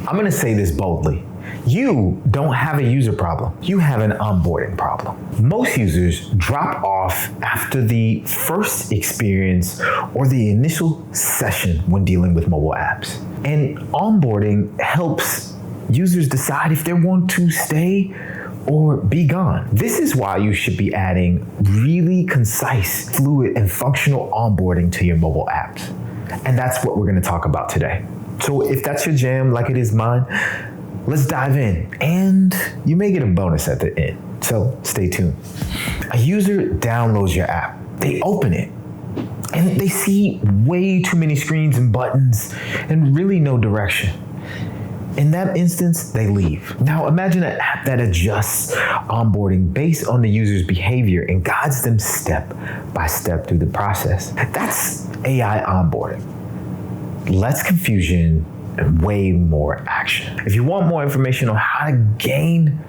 I'm gonna say this boldly. You don't have a user problem. You have an onboarding problem. Most users drop off after the first experience or the initial session when dealing with mobile apps. And onboarding helps users decide if they want to stay or be gone. This is why you should be adding really concise, fluid, and functional onboarding to your mobile apps. And that's what we're gonna talk about today. So if that's your jam, like it is mine, let's dive in. And you may get a bonus at the end, so stay tuned. A user downloads your app, they open it, and they see way too many screens and buttons and really no direction. In that instance, they leave. Now imagine an app that adjusts onboarding based on the user's behavior and guides them step by step through the process. That's AI onboarding. Less confusion and way more action. If you want more information on how to gain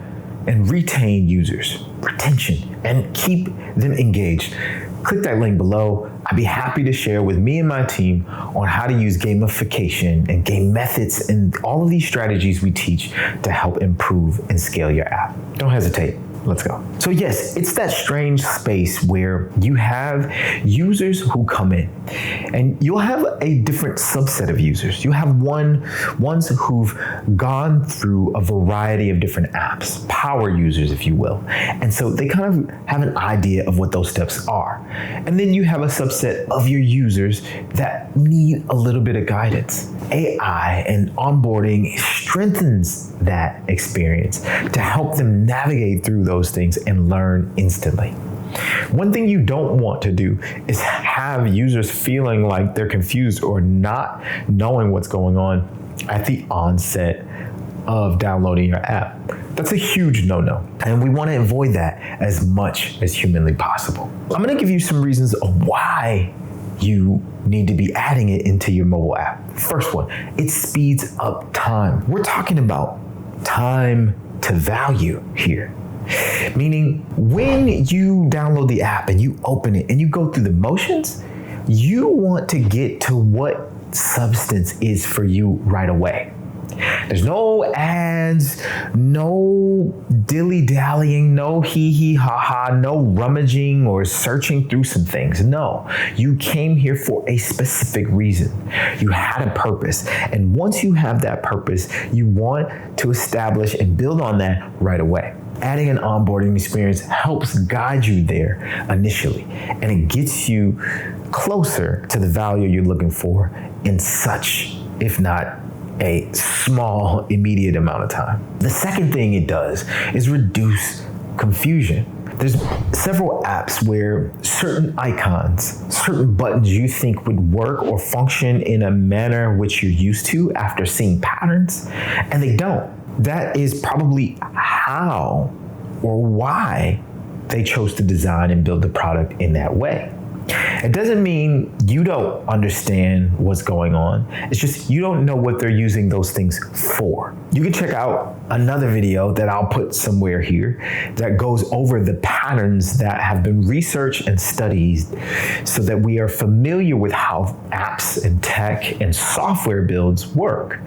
and retain users, retention, and keep them engaged, click that link below. I'd be happy to share with me and my team on how to use gamification and game methods and all of these strategies we teach to help improve and scale your app. Don't hesitate. Let's go. So yes, it's that strange space where you have users who come in and you'll have a different subset of users. You have ones who've gone through a variety of different apps, power users, if you will. And so they kind of have an idea of what those steps are. And then you have a subset of your users that need a little bit of guidance. AI and onboarding strengthens that experience to help them navigate through those things and learn instantly. One thing you don't want to do is have users feeling like they're confused or not knowing what's going on at the onset of downloading your app. That's a huge no-no, and we want to avoid that as much as humanly possible. I'm going to give you some reasons of why you need to be adding it into your mobile app. First one, it speeds up time. We're talking about time to value here. Meaning when you download the app and you open it and you go through the motions, you want to get to what substance is for you right away. There's no ads, no dilly-dallying, no hee-hee-ha-ha, no rummaging or searching through some things. No, you came here for a specific reason. You had a purpose. And once you have that purpose, you want to establish and build on that right away. Adding an onboarding experience helps guide you there initially, and it gets you closer to the value you're looking for in such, if not a small, immediate amount of time. The second thing it does is reduce confusion. There's several apps where certain icons, certain buttons you think would work or function in a manner which you're used to after seeing patterns, and they don't. That is probably how or why they chose to design and build the product in that way. It doesn't mean you don't understand what's going on. It's just you don't know what they're using those things for. You can check out another video that I'll put somewhere here that goes over the patterns that have been researched and studied so that we are familiar with how apps and tech and software builds work.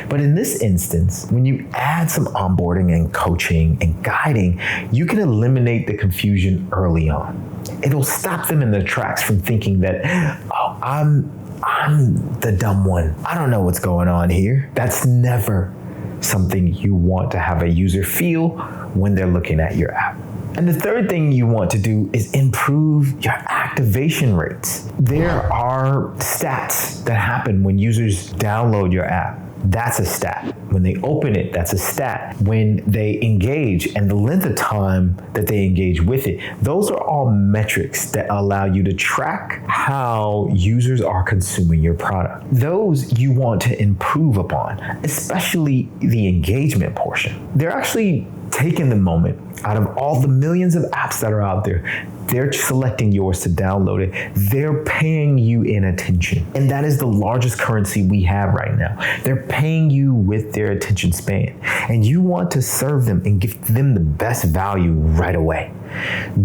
But in this instance, when you add some onboarding and coaching and guiding, you can eliminate the confusion early on. It'll stop them in their tracks from thinking that, oh, I'm the dumb one. I don't know what's going on here. That's never something you want to have a user feel when they're looking at your app. And the third thing you want to do is improve your activation rates. There are stats that happen when users download your app. That's a stat. When they open it, that's a stat. When they engage and the length of time that they engage with it, those are all metrics that allow you to track how users are consuming your product. Those you want to improve upon, especially the engagement portion. They're actually taking the moment out of all the millions of apps that are out there. They're selecting yours to download it. They're paying you in attention. And that is the largest currency we have right now. They're paying you with their attention span. And you want to serve them and give them the best value right away.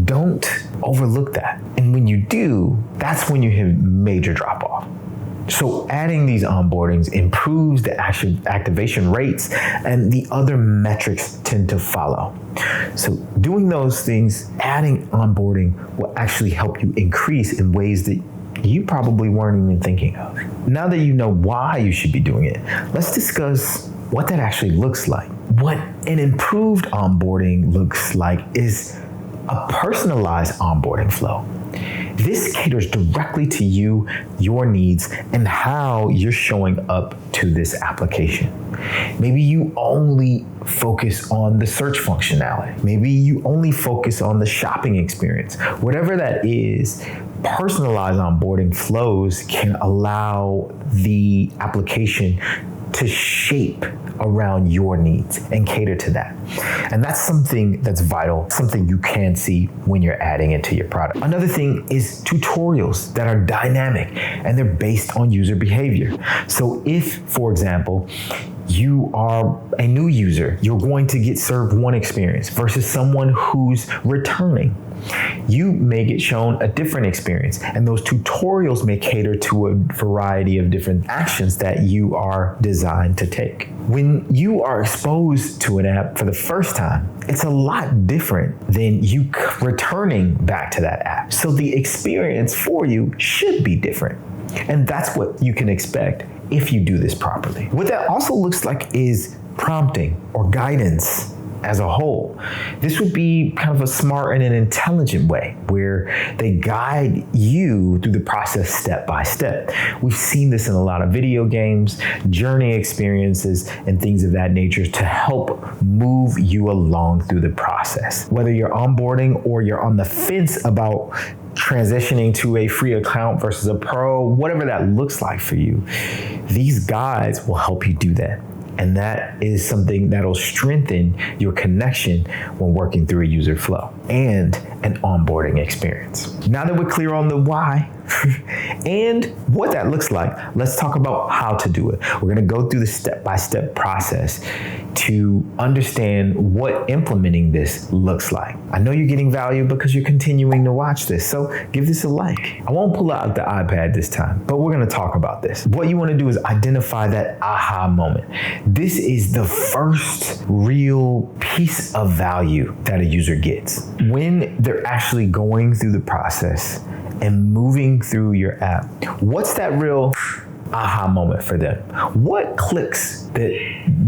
Don't overlook that. And when you do, that's when you hit major drop off. So adding these onboardings improves the activation rates, and the other metrics tend to follow. So doing those things, adding onboarding, will actually help you increase in ways that you probably weren't even thinking of. Now that you know why you should be doing it, let's discuss what that actually looks like. What an improved onboarding looks like is a personalized onboarding flow. This caters directly to you, your needs, and how you're showing up to this application. Maybe you only focus on the search functionality. Maybe you only focus on the shopping experience. Whatever that is, personalized onboarding flows can allow the application to shape around your needs and cater to that. And that's something that's vital, something you can see when you're adding it to your product. Another thing is tutorials that are dynamic and they're based on user behavior. So if, for example, you are a new user, you're going to get served one experience versus someone who's returning. You may get shown a different experience, and those tutorials may cater to a variety of different actions that you are designed to take. When you are exposed to an app for the first time, it's a lot different than you returning back to that app. So the experience for you should be different. And that's what you can expect if you do this properly. What that also looks like is prompting or guidance as a whole. This would be kind of a smart and an intelligent way where they guide you through the process step by step. We've seen this in a lot of video games, journey experiences, and things of that nature to help move you along through the process. Whether you're onboarding or you're on the fence about transitioning to a free account versus a pro, whatever that looks like for you, these guides will help you do that. And that is something that'll strengthen your connection when working through a user flow and an onboarding experience. Now that we're clear on the why and what that looks like, let's talk about how to do it. We're going to go through the step-by-step process to understand what implementing this looks like. I know you're getting value because you're continuing to watch this, so give this a like. I won't pull out the iPad this time, but we're going to talk about this. What you want to do is identify that aha moment. This is the first real piece of value that a user gets. When they're actually going through the process and moving through your app, what's that real aha moment for them? What clicks that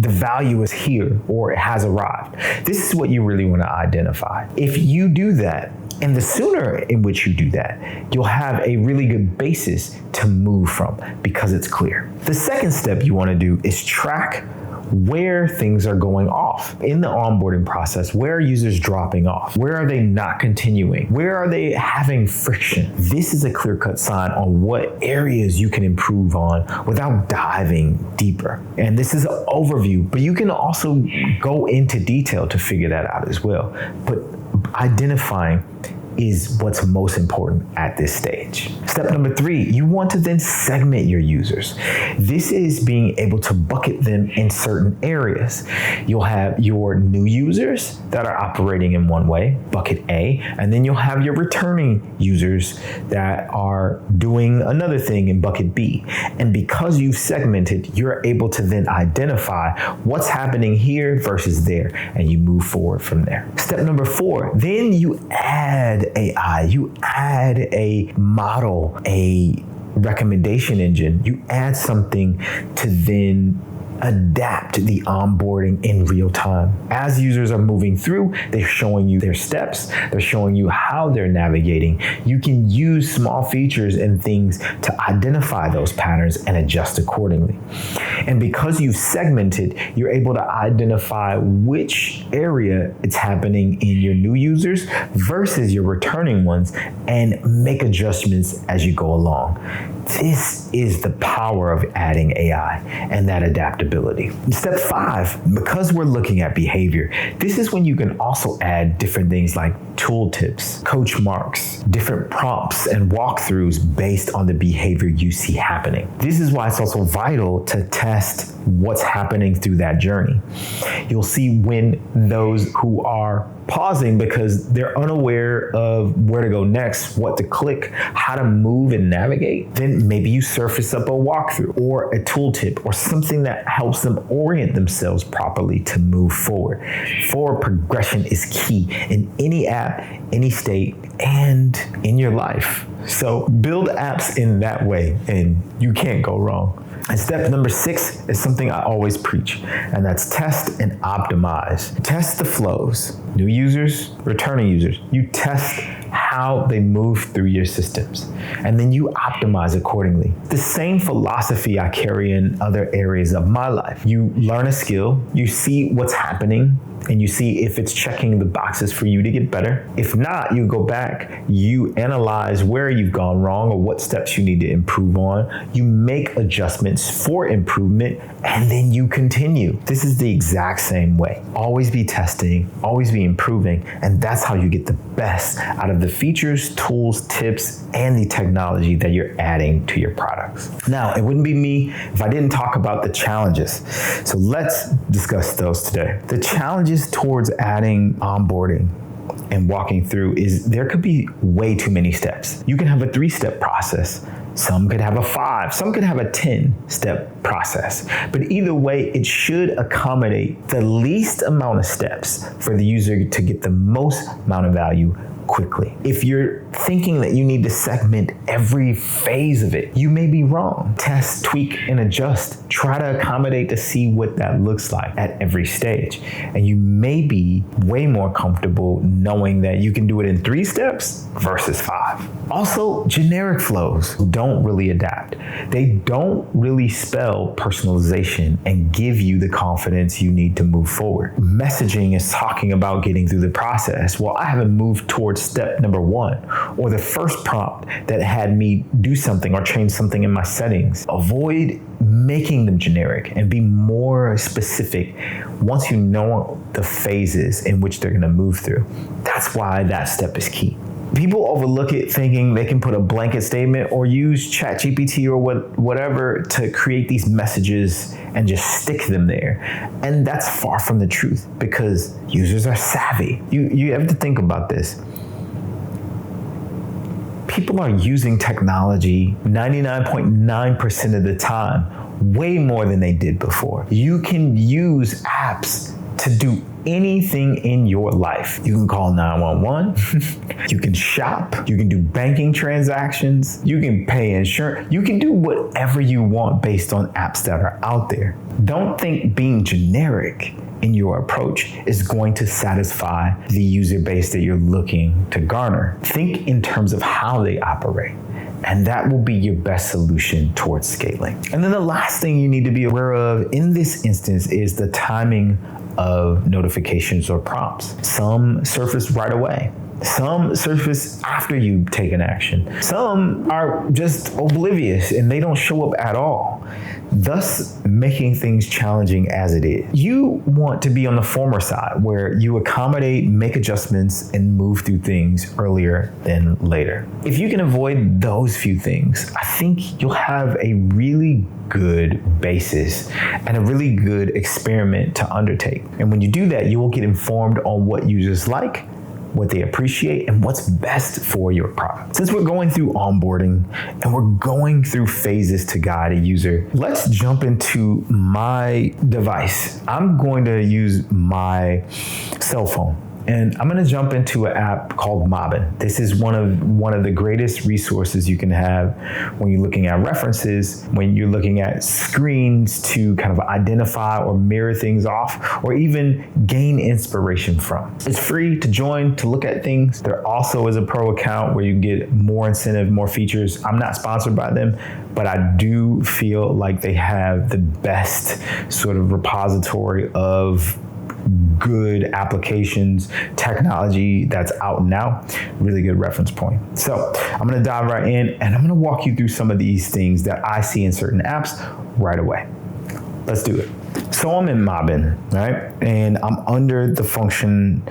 the value is here or it has arrived? This is what you really want to identify. If you do that, and the sooner in which you do that, you'll have a really good basis to move from because it's clear. The second step you want to do is track where things are going off in the onboarding process. Where are users dropping off? Where are they not continuing? Where are they having friction? This is a clear-cut sign on what areas you can improve on without diving deeper. And this is an overview, but you can also go into detail to figure that out as well. But identifying is what's most important at this stage. Step number 3, you want to then segment your users. This is being able to bucket them in certain areas. You'll have your new users that are operating in one way, bucket A, and then you'll have your returning users that are doing another thing in bucket B. And because you've segmented, you're able to then identify what's happening here versus there, and you move forward from there. Step number 4, then you add AI, you add a model, a recommendation engine, you add something to then adapt the onboarding in real time. As users are moving through, they're showing you their steps, they're showing you how they're navigating. You can use small features and things to identify those patterns and adjust accordingly. And because you've segmented, you're able to identify which area it's happening in your new users versus your returning ones and make adjustments as you go along. This is the power of adding AI and that adaptability. Step 5, because we're looking at behavior, this is when you can also add different things like tooltips, coach marks, different prompts and walkthroughs based on the behavior you see happening. This is why it's also vital to test what's happening through that journey. You'll see when those who are pausing because they're unaware of where to go next, what to click, how to move and navigate, then then maybe you surface up a walkthrough or a tooltip or something that helps them orient themselves properly to move forward. Forward progression is key in any app, any state, and in your life. So build apps in that way and you can't go wrong. And step number 6 is something I always preach, and that's test and optimize. Test the flows. New users, returning users. You test how they move through your systems, and then you optimize accordingly. The same philosophy I carry in other areas of my life. You learn a skill, you see what's happening, and you see if it's checking the boxes for you to get better. If not, you go back, you analyze where you've gone wrong or what steps you need to improve on. You make adjustments for improvement, and then you continue. This is the exact same way. Always be testing, always be improving, and that's how you get the best out of the features, tools, tips, and the technology that you're adding to your products. Now, it wouldn't be me if I didn't talk about the challenges. So let's discuss those today. The challenges towards adding onboarding and walking through is there could be way too many steps. You can have a 3-step process. Some could have a 5, some could have a 10-step process. But either way, it should accommodate the least amount of steps for the user to get the most amount of value quickly. If you're thinking that you need to segment every phase of it, you may be wrong. Test, tweak, and adjust. Try to accommodate to see what that looks like at every stage. And you may be way more comfortable knowing that you can do it in 3 steps versus 5. Also, generic flows don't really adapt. They don't really spell personalization and give you the confidence you need to move forward. Messaging is talking about getting through the process. Well, I haven't moved towards step number 1 or the first prompt that had me do something or change something in my settings. Avoid making them generic and be more specific once you know the phases in which they're going to move through. That's why that step is key. People overlook it thinking they can put a blanket statement or use ChatGPT or whatever to create these messages and just stick them there. And that's far from the truth because users are savvy. You have to think about this. People are using technology 99.9% of the time, way more than they did before. You can use apps to do anything in your life. You can call 911, you can shop, you can do banking transactions, you can pay insurance, you can do whatever you want based on apps that are out there. Don't think being generic in your approach is going to satisfy the user base that you're looking to garner. Think in terms of how they operate. And that will be your best solution towards scaling. And then the last thing you need to be aware of in this instance is the timing of notifications or prompts. Some surface right away. Some surface after you take an action. Some are just oblivious and they don't show up at all, thus making things challenging as it is. You want to be on the former side where you accommodate, make adjustments, and move through things earlier than later. If you can avoid those few things, I think you'll have a really good basis and a really good experiment to undertake. And when you do that, you will get informed on what users like, what they appreciate, and what's best for your product. Since we're going through onboarding and we're going through phases to guide a user, let's jump into my device. I'm going to use my cell phone. And I'm going to jump into an app called Mobbin. This is one of the greatest resources you can have when you're looking at references, when you're looking at screens to kind of identify or mirror things off, or even gain inspiration from. It's free to join, to look at things. There also is a pro account where you get more incentive, more features. I'm not sponsored by them, but I do feel like they have the best sort of repository of good applications, technology that's out now, really good reference point. So I'm going to dive right in and I'm going to walk you through some of these things that I see in certain apps right away. Let's do it. So I'm in Mobbin, right? And I'm under the function,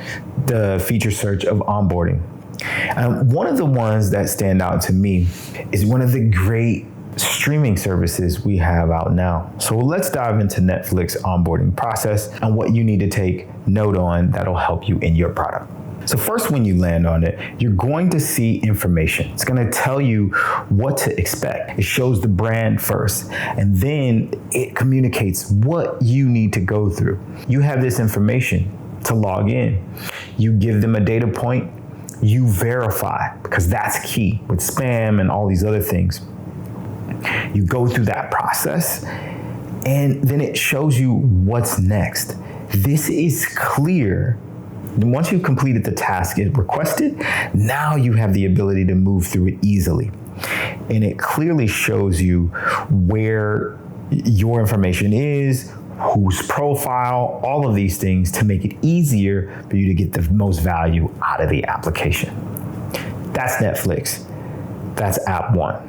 the feature search of onboarding. And one of the ones that stand out to me is one of the great streaming services we have out now. So let's dive into Netflix onboarding process and what you need to take note on that'll help you in your product. So first, when you land on it, you're going to see information. It's going to tell you what to expect. It shows the brand first, and then it communicates what you need to go through. You have this information to log in. You give them a data point. You verify, because that's key with spam and all these other things. You go through that process, and then it shows you what's next. This is clear. Once you've completed the task it requested, now you have the ability to move through it easily. And it clearly shows you where your information is, whose profile, all of these things to make it easier for you to get the most value out of the application. That's Netflix. That's app one.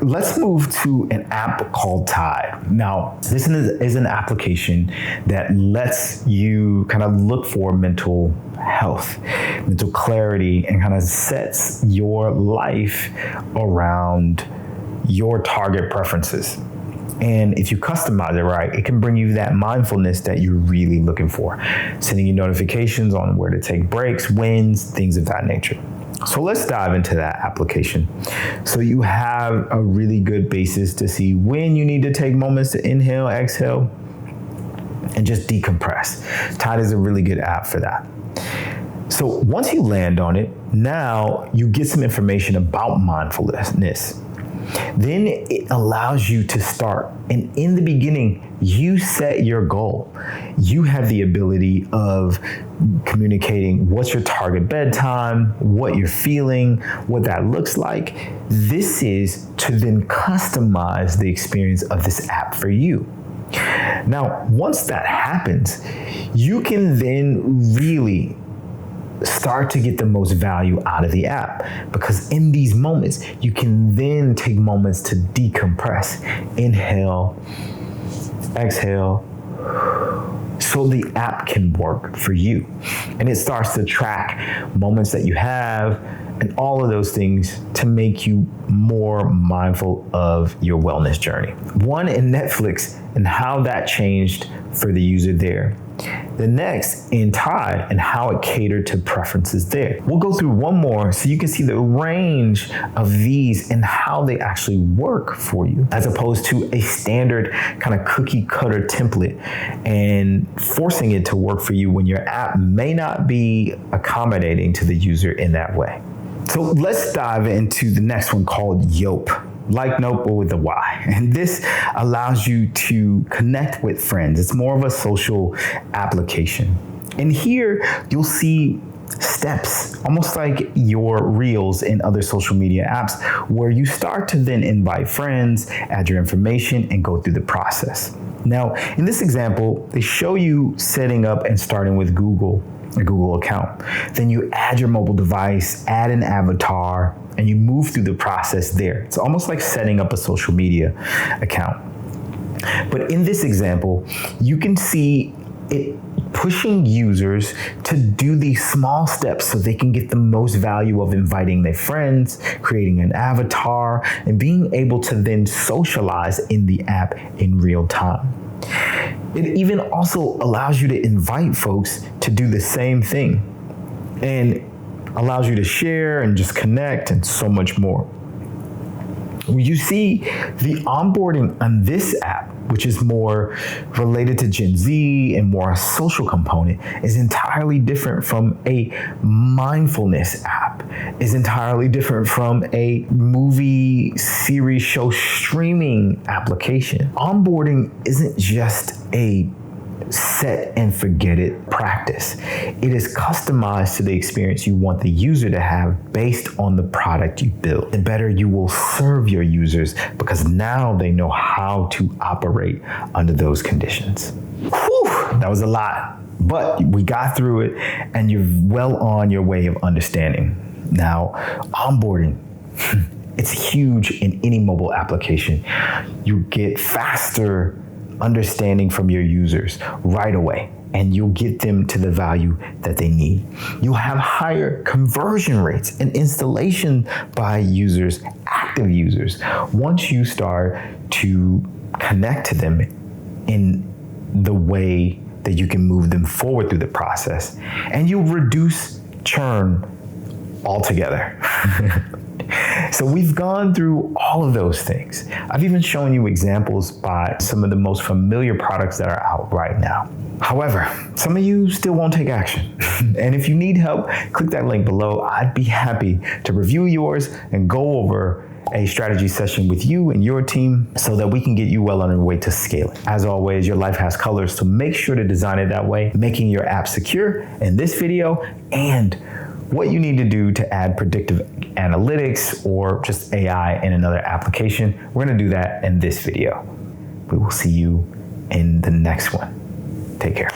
Let's move to an app called Tide. Now, this is an application that lets you kind of look for mental health, mental clarity, and kind of sets your life around your target preferences. And if you customize it right, it can bring you that mindfulness that you're really looking for, sending you notifications on where to take breaks, wins, things of that nature. So let's dive into that application. So you have a really good basis to see when you need to take moments to inhale, exhale, and just decompress. Tide is a really good app for that. So once you land on it, now you get some information about mindfulness. Then it allows you to start. And in the beginning, you set your goal. You have the ability of communicating what's your target bedtime, what you're feeling, what that looks like. This is to then customize the experience of this app for you. Now, once that happens, you can then really start to get the most value out of the app, because in these moments, you can then take moments to decompress, inhale, exhale, so the app can work for you. And it starts to track moments that you have and all of those things to make you more mindful of your wellness journey. One in Netflix and how that changed for the user there. The next in Tide and how it catered to preferences there. We'll go through one more so you can see the range of these and how they actually work for you, as opposed to a standard kind of cookie cutter template and forcing it to work for you when your app may not be accommodating to the user in that way. So let's dive into the next one called Yope. Like Nope, but with a Y. And this allows you to connect with friends. It's more of a social application. And here you'll see steps, almost like your reels in other social media apps, where you start to then invite friends, add your information, and go through the process. Now, in this example, they show you setting up and starting with a Google account. Then you add your mobile device, add an avatar, and you move through the process there. It's almost like setting up a social media account. But in this example, you can see it pushing users to do these small steps so they can get the most value of inviting their friends, creating an avatar, and being able to then socialize in the app in real time. It even also allows you to invite folks to do the same thing, and allows you to share and just connect and so much more. You see the onboarding on this app, which is more related to Gen Z and more a social component, is entirely different from a mindfulness app, is entirely different from a movie series show streaming application. Onboarding isn't just a set and forget it practice. It is customized to the experience you want the user to have based on the product you build. The better you will serve your users, because now they know how to operate under those conditions. Whew, that was a lot, but we got through it and you're well on your way of understanding. Now, onboarding. It's huge in any mobile application. You get faster understanding from your users right away, and you'll get them to the value that they need. You'll have higher conversion rates and installation by users, active users, once you start to connect to them in the way that you can move them forward through the process. And you'll reduce churn altogether. So we've gone through all of those things. I've even shown you examples by some of the most familiar products that are out right now. However, some of you still won't take action. And if you need help, click that link below. I'd be happy to review yours and go over a strategy session with you and your team so that we can get you well on your way to scaling. As always, your life has colors, so make sure to design it that way, making your app secure in this video, and what you need to do to add predictive analytics or just AI in another application. We're going to do that in this video. We will see you in the next one. Take care.